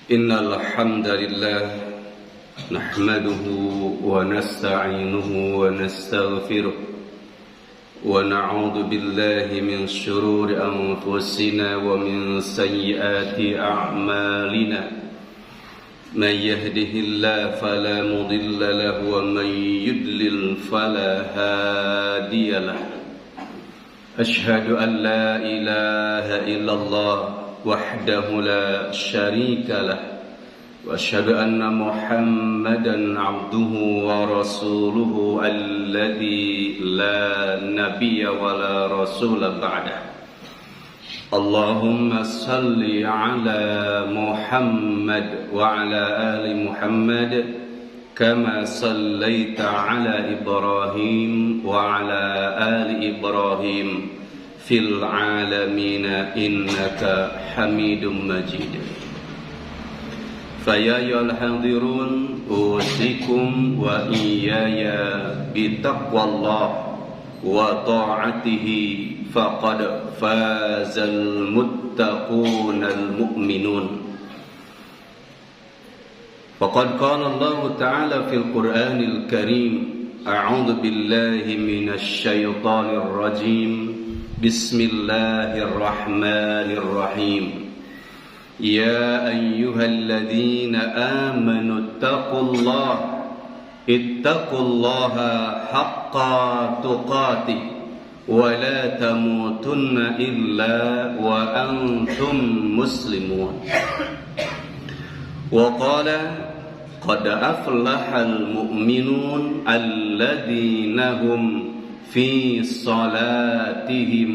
Innal hamdalillah nahmaduhu wa nasta'inuhu wa nastaghfiruh wa na'udzu billahi min shururi anfusina wa min sayyiati a'malina man yahdihillahu fala mudilla lahu wa man yudlil fala hadiya lahu ashhadu an la ilaha illallah وحده لا شريك له وأشهد أن محمدا عبده ورسوله الذي لا نبي ولا رسول بعده اللهم صل على محمد وعلى آل محمد كما صليت على إبراهيم وعلى آل إبراهيم في العالمين إنك حميد مجيد فيا أيها الحاضرون أوصيكم وإياي بتقوى الله وطاعته فقد فاز المتقون المؤمنون فقد قال الله تعالى في القرآن الكريم أعوذ بالله من الشيطان الرجيم بسم الله الرحمن الرحيم يا أيها الذين آمنوا اتقوا الله حق تقاته ولا تموتن إلا وأنتم مسلمون وقال قد أفلح المؤمنون الذين هم في صلاتهم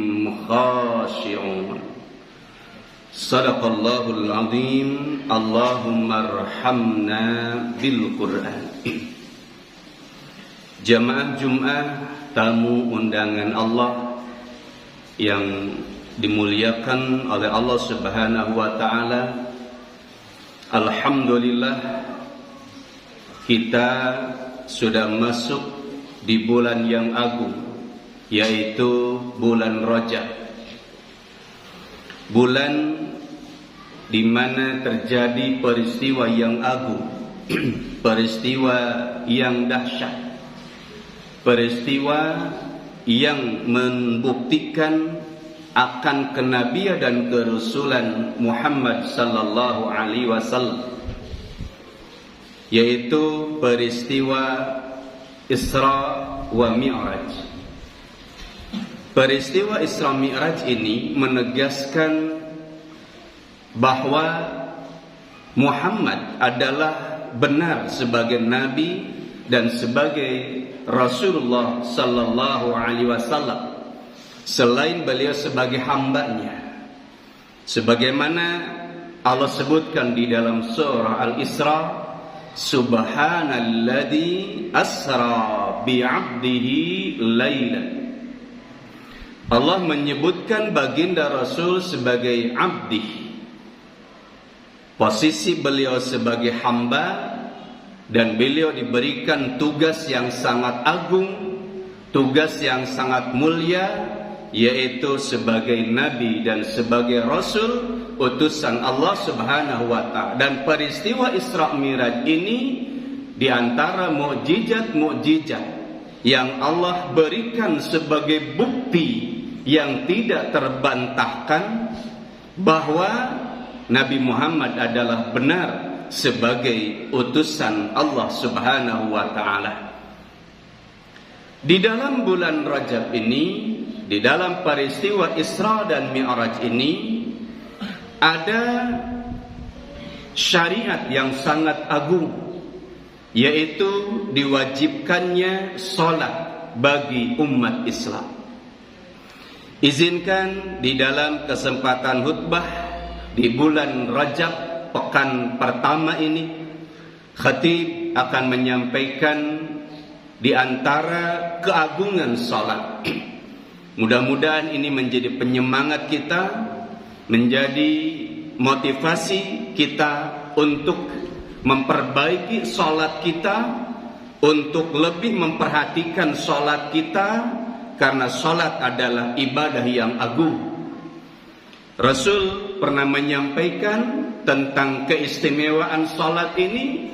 خاشعون صدق الله العظيم اللهم ارحمنا بالقرآن. Jamaah Jumat, tamu undangan Allah yang dimuliakan oleh Allah Subhanahu wa taala. Alhamdulillah kita sudah masuk di bulan yang agung, yaitu bulan Rajab, bulan di mana terjadi peristiwa yang agung, peristiwa yang dahsyat, peristiwa yang membuktikan akan kenabian dan kerasulan Muhammad sallallahu alaihi wasallam, yaitu peristiwa Isra wa Mi'raj. Peristiwa Isra Mi'raj ini menegaskan bahwa Muhammad adalah benar sebagai nabi dan sebagai Rasulullah sallallahu alaihi wasallam, selain beliau sebagai hambanya, sebagaimana Allah sebutkan di dalam surah Al-Isra, Subhanalladzi asra bi'abdihi laylan. Allah menyebutkan baginda Rasul sebagai abdi, posisi beliau sebagai hamba, dan beliau diberikan tugas yang sangat agung, tugas yang sangat mulia, yaitu sebagai nabi dan sebagai rasul utusan Allah Subhanahu wa taala. Dan peristiwa Isra Mi'raj ini di antara mukjizat-mukjizat yang Allah berikan sebagai bukti yang tidak terbantahkan bahwa Nabi Muhammad adalah benar sebagai utusan Allah Subhanahu wa taala. Di dalam bulan Rajab ini, di dalam peristiwa Isra dan Mi'raj ini, ada syariat yang sangat agung, yaitu diwajibkannya salat bagi umat Islam. Izinkan di dalam kesempatan khutbah di bulan Rajab pekan pertama ini, khatib akan menyampaikan di antara keagungan salat. Mudah-mudahan ini menjadi penyemangat kita, menjadi motivasi kita untuk memperbaiki sholat kita, untuk lebih memperhatikan sholat kita, karena sholat adalah ibadah yang agung. Rasul pernah menyampaikan tentang keistimewaan sholat ini,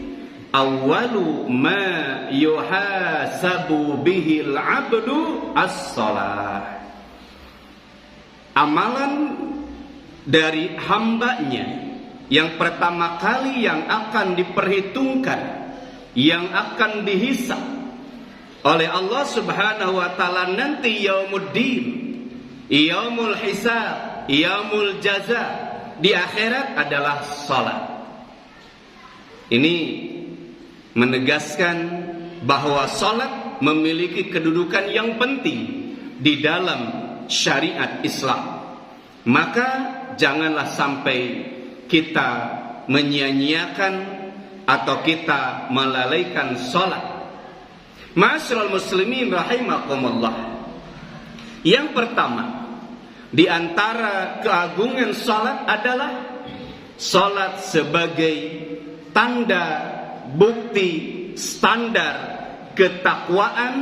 awwalu ma yuhasabu bihil abdu as-sholat. Amalan dari hambanya yang pertama kali yang akan diperhitungkan, yang akan dihisab oleh Allah Subhanahu wa taala nanti yaumuddin, yaumul hisab, yaumul jaza, di akhirat adalah salat. Ini menegaskan bahwa salat memiliki kedudukan yang penting di dalam syariat Islam. Maka janganlah sampai kita menyia-nyiakan atau kita melalaikan salat. Ma'asyiral muslimin rahimakumullah. Yang pertama, di antara keagungan salat adalah salat sebagai tanda, bukti, standar ketakwaan,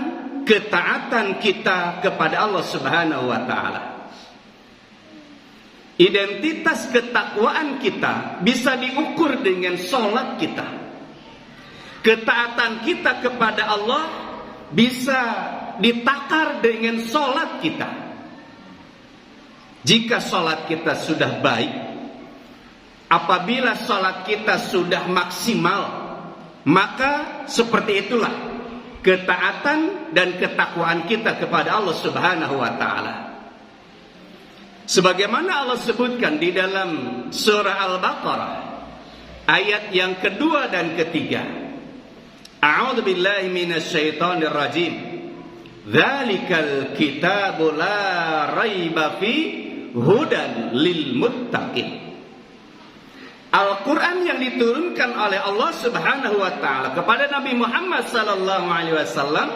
ketaatan kita kepada Allah Subhanahu wa taala. Identitas ketakwaan kita bisa diukur dengan salat kita. Ketaatan kita kepada Allah bisa ditakar dengan salat kita. Jika salat kita sudah baik, apabila salat kita sudah maksimal, maka seperti itulah ketaatan dan ketakwaan kita kepada Allah Subhanahu wa taala. Sebagaimana Allah sebutkan di dalam surah Al-Baqarah ayat yang kedua dan ketiga. A'udzu billahi minasyaitonir rajim. Dzalikal kitabu la raiba fi hudan lil muttaqin. Al-Quran yang diturunkan oleh Allah Subhanahu wa taala kepada Nabi Muhammad sallallahu alaihi wasallam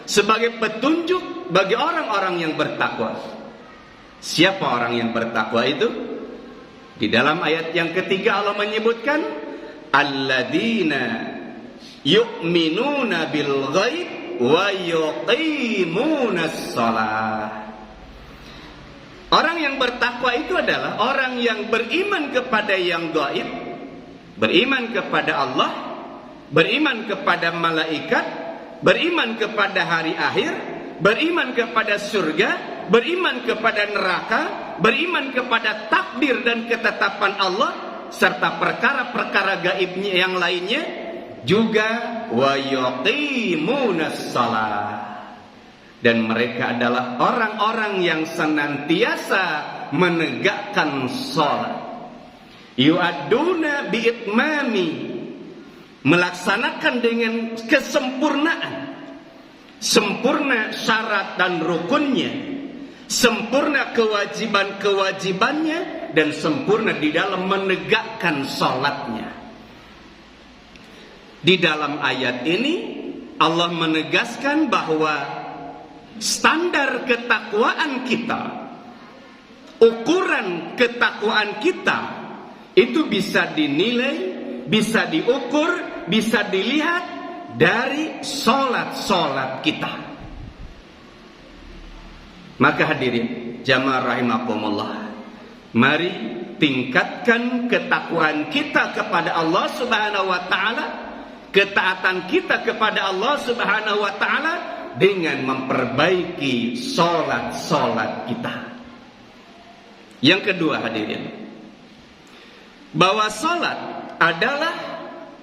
sebagai petunjuk bagi orang-orang yang bertakwa. Siapa orang yang bertakwa itu? Di dalam ayat yang ketiga Allah menyebutkan alladzina yu'minuna bil ghaib wa yuqimunas shalah. Orang yang bertakwa itu adalah orang yang beriman kepada yang gaib, beriman kepada Allah, beriman kepada malaikat, beriman kepada hari akhir, beriman kepada surga, beriman kepada neraka, beriman kepada takdir dan ketetapan Allah, serta perkara-perkara gaibnya yang lainnya, juga wa yuqimunas shalah. Dan mereka adalah orang-orang yang senantiasa menegakkan salat. Yu'adduna bi'itmami, melaksanakan dengan kesempurnaan, sempurna syarat dan rukunnya, sempurna kewajiban-kewajibannya, dan sempurna di dalam menegakkan salatnya. Di dalam ayat ini Allah menegaskan bahwa standar ketakwaan kita, ukuran ketakwaan kita itu bisa dinilai, bisa diukur, bisa dilihat dari salat-salat kita. Maka hadirin jamaah rahimakumullah, mari tingkatkan ketakwaan kita kepada Allah Subhanahu wa taala, ketaatan kita kepada Allah Subhanahu wa taala dengan memperbaiki salat-salat kita. Yang kedua hadirin, bahwa salat adalah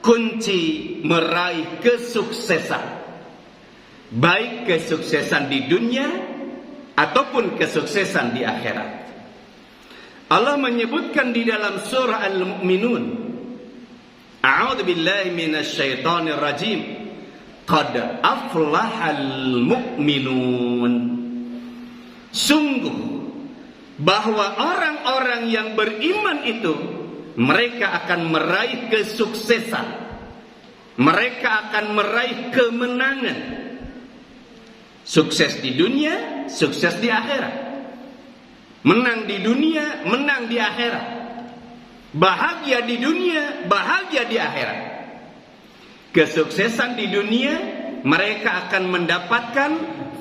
kunci meraih kesuksesan, baik kesuksesan di dunia ataupun kesuksesan di akhirat. Allah menyebutkan di dalam surah Al-Mu'minun, a'udzu billahi minasyaitonir rajim, qad aflahal mu'minun. Sungguh bahwa orang-orang yang beriman itu mereka akan meraih kesuksesan, mereka akan meraih kemenangan. Sukses di dunia, sukses di akhirat. Menang di dunia, menang di akhirat. bahagia di dunia, bahagia di akhirat. Kesuksesan di dunia, mereka akan mendapatkan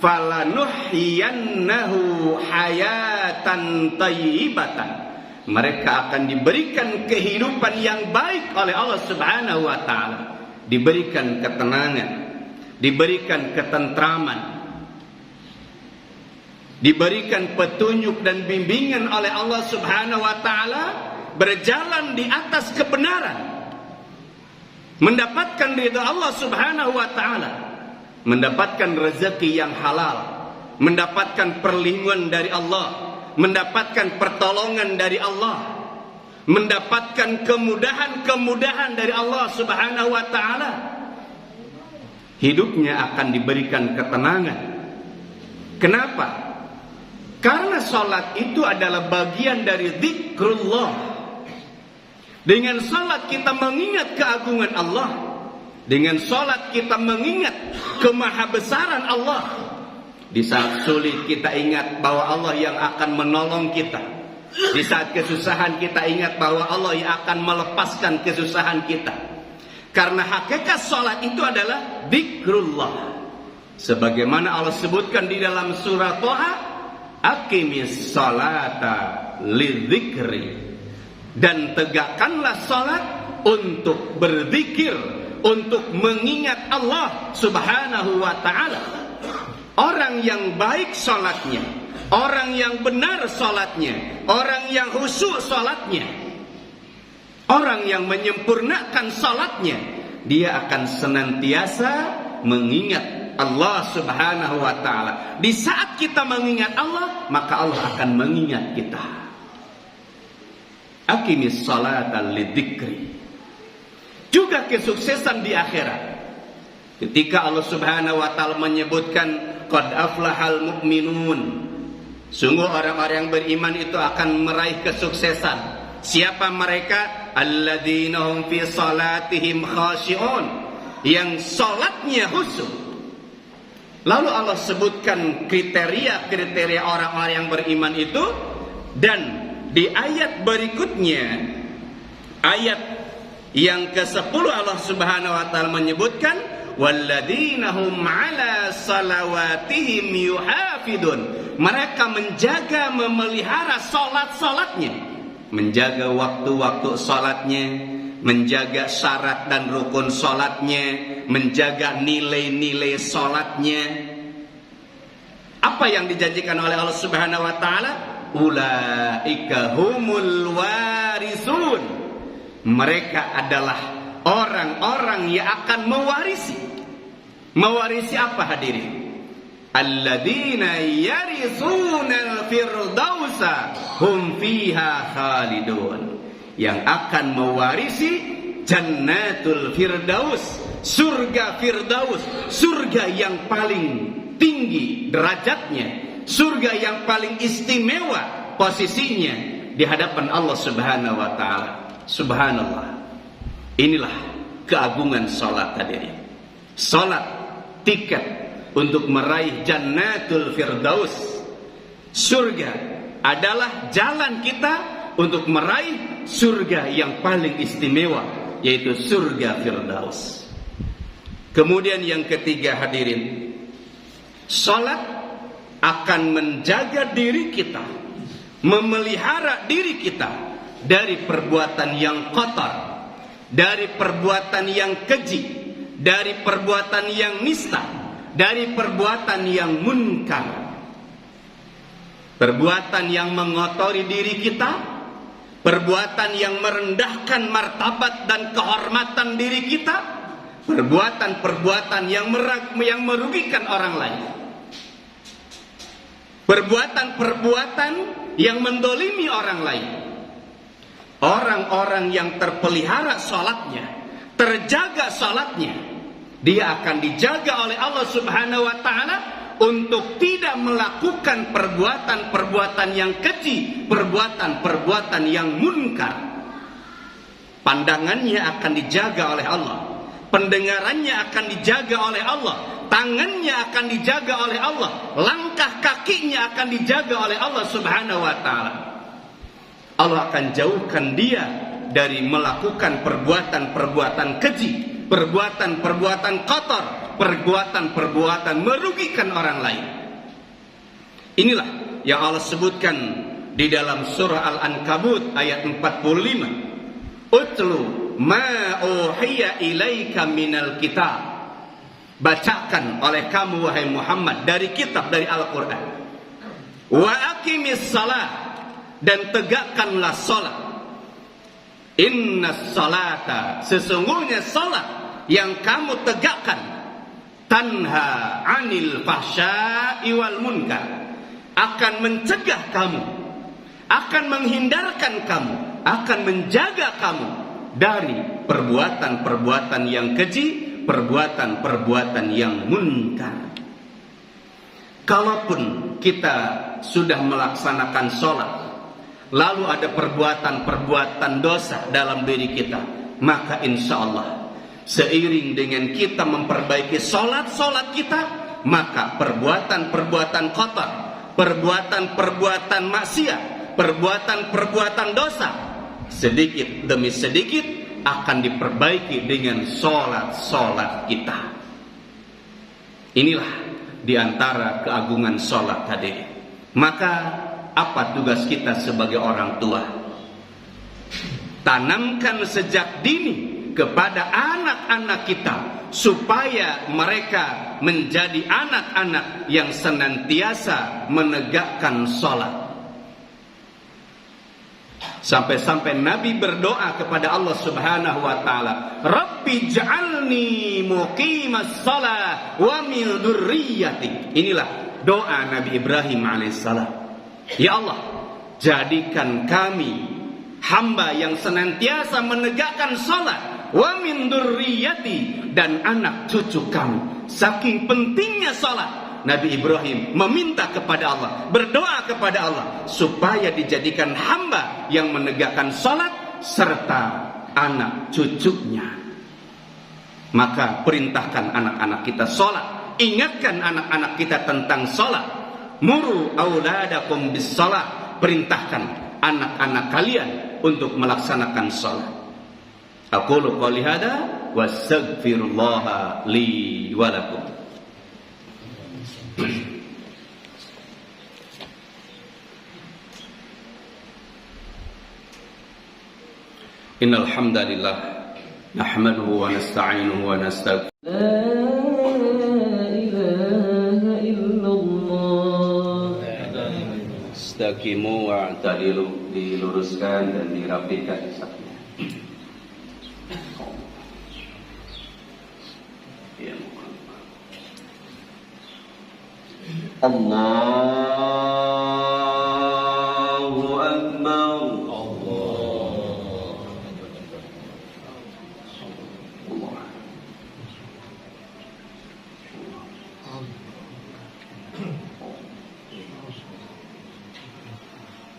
falanuhyiyannahu hayatan thayyibatan. Mereka akan diberikan kehidupan yang baik oleh Allah Subhanahu wa taala. Diberikan ketenangan, diberikan ketentraman, diberikan petunjuk dan bimbingan oleh Allah Subhanahu wa taala, berjalan di atas kebenaran, mendapatkan ridha Allah Subhanahu wa taala, mendapatkan rezeki yang halal, mendapatkan perlindungan dari Allah, mendapatkan pertolongan dari Allah, mendapatkan kemudahan-kemudahan dari Allah Subhanahu wa taala. Hidupnya akan diberikan ketenangan. Kenapa? Karena salat itu adalah bagian dari zikrullah. Dengan salat kita mengingat keagungan Allah. Dengan salat kita mengingat kemahabesaran Allah. Di saat sulit kita ingat bahwa Allah yang akan menolong kita. Di saat kesusahan kita ingat bahwa Allah yang akan melepaskan kesusahan kita. Karena hakikat salat itu adalah zikrullah. Sebagaimana Allah sebutkan di dalam surah Thaha, aqimis salata lidzikri. Dan tegakkanlah salat untuk berzikir, untuk mengingat Allah Subhanahu wa taala. Orang yang baik salatnya, orang yang benar salatnya, orang yang khusyuk salatnya, orang yang menyempurnakan salatnya, dia akan senantiasa mengingat Allah Subhanahu wa taala. Di saat kita mengingat Allah, maka Allah akan mengingat kita. Aqimis salata lidzikri. Juga kesuksesan di akhirat. Ketika Allah Subhanahu wa taala menyebutkan qad aflahal mu'minun, sungguh orang-orang yang beriman itu akan meraih kesuksesan. Siapa mereka? Alladzina hum fi salatihim khashi'un, yang salatnya khusyuk. Lalu Allah sebutkan kriteria-kriteria orang-orang yang beriman itu, dan di ayat berikutnya, ayat yang ke-10, Allah Subhanahu wa taala menyebutkan walladzina hum 'ala salawatihim yuhafidun. Mereka menjaga, memelihara salat-salatnya, menjaga waktu-waktu salatnya, menjaga syarat dan rukun salatnya, menjaga nilai-nilai salatnya. Apa yang dijanjikan oleh Allah Subhanahu wa taala? Ulaika humul warisun. Mereka adalah orang-orang yang akan mewarisi. Mewarisi apa hadirin? Alladzina yaritsunal firdausa hum fiha khalidun. Yang akan mewarisi jannatul firdaus, surga firdaus, surga yang paling tinggi derajatnya, surga yang paling istimewa posisinya di hadapan Allah Subhanahu wa taala. Subhanallah. Inilah keagungan salat hadirin. Salat tiket untuk meraih jannatul firdaus. Surga adalah jalan kita untuk meraih surga yang paling istimewa, yaitu surga firdaus. Kemudian yang ketiga hadirin, salat akan menjaga diri kita, memelihara diri kita dari perbuatan yang kotor, dari perbuatan yang keji, dari perbuatan yang nista, dari perbuatan yang munkar, perbuatan yang mengotori diri kita, perbuatan yang merendahkan martabat dan kehormatan diri kita, perbuatan-perbuatan yang merugikan orang lain, perbuatan-perbuatan yang mendolimi orang lain. Orang-orang yang terpelihara salatnya, terjaga salatnya, dia akan dijaga oleh Allah Subhanahu wa taala untuk tidak melakukan perbuatan-perbuatan yang keji, perbuatan-perbuatan yang munkar. Pandangannya akan dijaga oleh Allah, pendengarannya akan dijaga oleh Allah, tangannya akan dijaga oleh Allah, langkah kakinya akan dijaga oleh Allah Subhanahu wa taala. Allah akan jauhkan dia dari melakukan perbuatan-perbuatan keji, perbuatan-perbuatan kotor, perbuatan-perbuatan merugikan orang lain. Inilah yang Allah sebutkan di dalam surah Al-Ankabut ayat 45. Utlu ma uhiya ilaika minal kitab. Bacakan oleh kamu wahai Muhammad dari kitab, dari Al-Quran. Wa aqimis salat, dan tegakkanlah salat. Innas salata, sesungguhnya salat yang kamu tegakkan, tanha anil fahsya'i wal munkar, akan mencegah kamu, akan menghindarkan kamu, akan menjaga kamu dari perbuatan-perbuatan yang keji, perbuatan-perbuatan yang munkar. Kalaupun kita sudah melaksanakan sholat, lalu ada perbuatan-perbuatan dosa dalam diri kita, maka insya Allah seiring dengan kita memperbaiki sholat-sholat kita, maka perbuatan-perbuatan kotor, perbuatan-perbuatan maksiat, perbuatan-perbuatan dosa, sedikit demi sedikit akan diperbaiki dengan sholat-sholat kita. Inilah diantara keagungan sholat tadi. Maka apa tugas kita sebagai orang tua? Tanamkan sejak dini kepada anak-anak kita, supaya mereka menjadi anak-anak yang senantiasa menegakkan sholat. Sampai-sampai Nabi berdoa kepada Allah Subhanahu wa taala, Rabbi ja'alni muqimas shalah wa min dzurriyyati. Inilah doa Nabi Ibrahim alaihissalam. Ya Allah, jadikan kami hamba yang senantiasa menegakkan salat, wa min dzurriyyati, dan anak cucu kami. Saking pentingnya salat, Nabi Ibrahim meminta kepada Allah, berdoa kepada Allah supaya dijadikan hamba yang menegakkan salat serta anak cucunya. Maka perintahkan anak-anak kita salat, ingatkan anak-anak kita tentang salat. Muru auladakum bis salat, perintahkan anak-anak kalian untuk melaksanakan salat. Aqulu qouli hada wastaghfirullaha li wa lakum. Innal hamdalillah nahmaduhu wa nasta'inuhu wa nastaghfiruh. La ilaha illallah. Istaqimu wa ta'dilu, diluruskan dan dirapikan safnya. Allahu Akbar.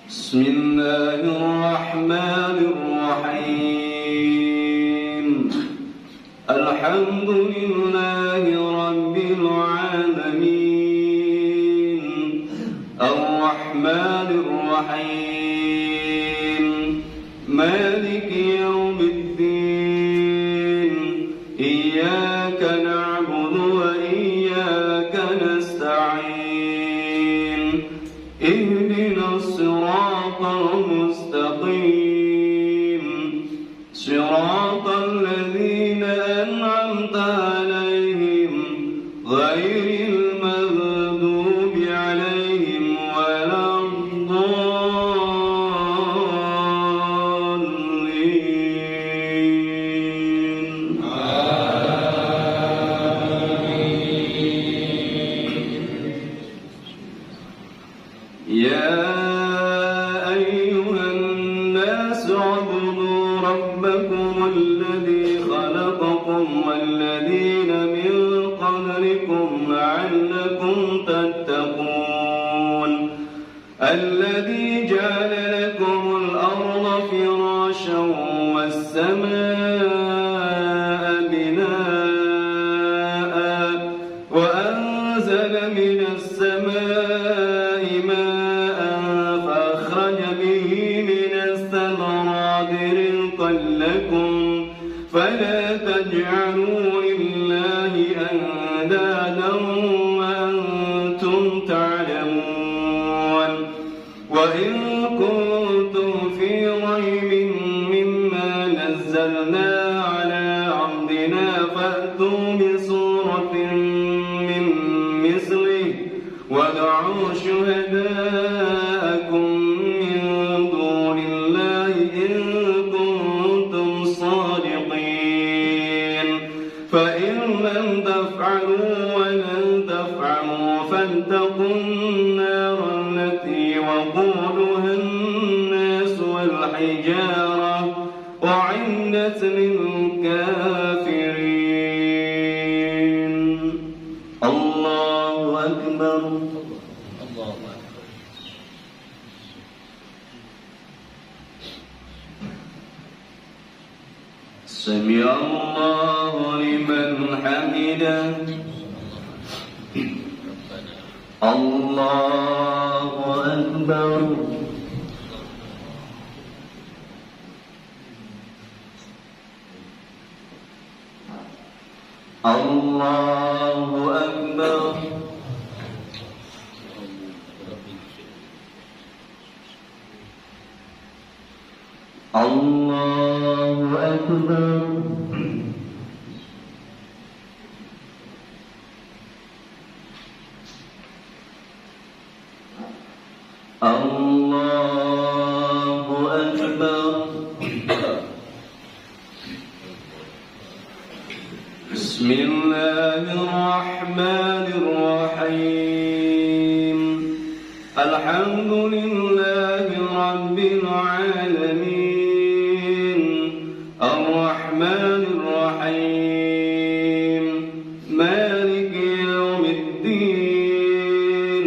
Bismillahirrahmanirrahim. Alhamdulillahi rabbil alamin. Ar-Rahmanir Rahim. Maliki yaumiddin. Iyyaka na'budu wa iyyaka nasta'in. Ihdinas siratal mustaqim. Siratal ladzina an'amta 'alaihim ghairil maghdubi 'alaihim waladdallin. Ya ayyuhan nas 'ubudu rabbakum alladhi khalaqakum walladhina min qablikum la'allakum tattaqun. Alladhi ja'ala lakumul arda firashan was-samaa'a binaa'a wa anzala minas samaa'i maa'an fa akhraja bihi minas thamarati rizqan تجعلوا لله أندادا وأنتم تعلمون وإن كنتم في ريب مما نزلنا على عبدنا فأتوا بسورة من مثله وادعوا شهداءكم من دون الله إن كنتم صادقين فإن لم تفعلوا ولن تفعلوا فاتقوا النار التي وقودها الناس والحجارة أعدت للكافرين. الله أكبر. سمع الله لمن حمده. الله أكبر. الله أكبر. الله أكبر. الله أكبر. بسم الله الرحمن الرحيم الحمد لله رب العالمين الرحمن الرحيم مالك يوم الدين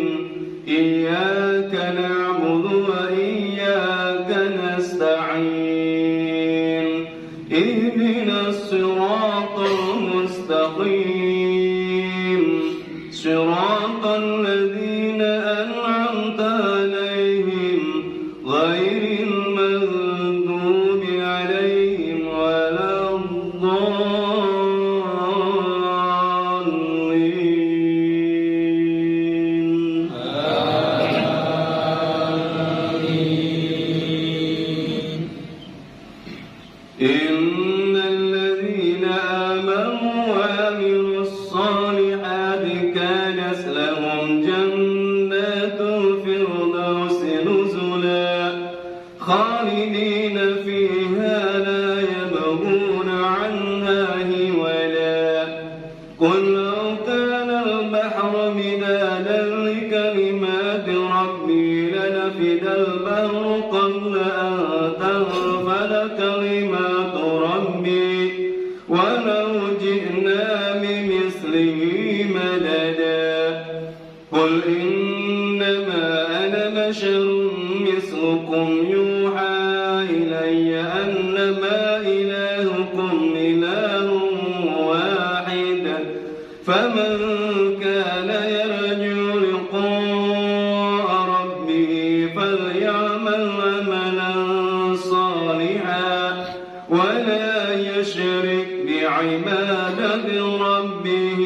إياك نعبد وإياك نستعين اهدنا الصراط المستقيم صراط الذين أنعمت عليهم غير المغضوب عليهم ولا الضالين. آمين. إن الذين آمنوا وعملوا الصالحات كانت لهم جنات الفردوس نزلا خالدين فيها لا يبغون عنها حولا قل لو كان البحر مدادا لكلمات ربي لنفد البحر قبل أن تنفد كلمات ربي ولو جئنا بمثله مددا قل إنما أنا بشر مثلكم يوحى إلي أنما إلهكم إله واحد فمن كان يرجو لقاء ربه فليعمل عملا صالحا ولا يشرك بعبادة ربه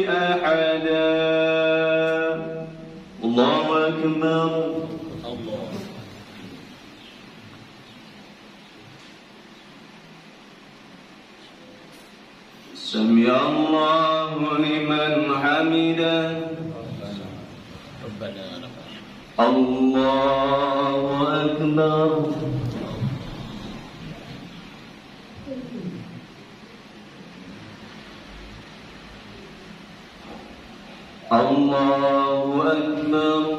أحدا. الله أكبر. سمع الله لمن حمده. الله أكبر. الله أكبر.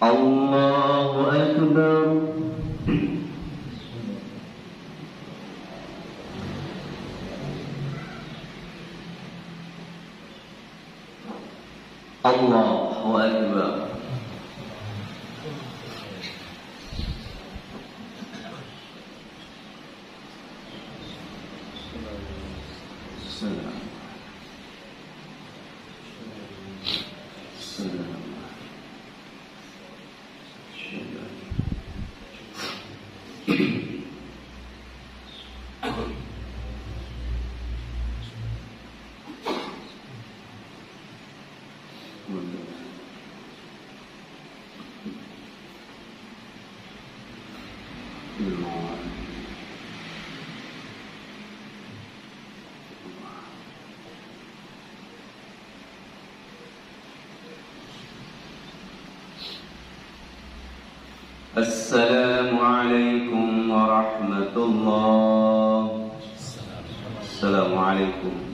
الله أكبر. الله أكبر. Assalamualaikum warahmatullahi wabarakatuh. Assalamualaikum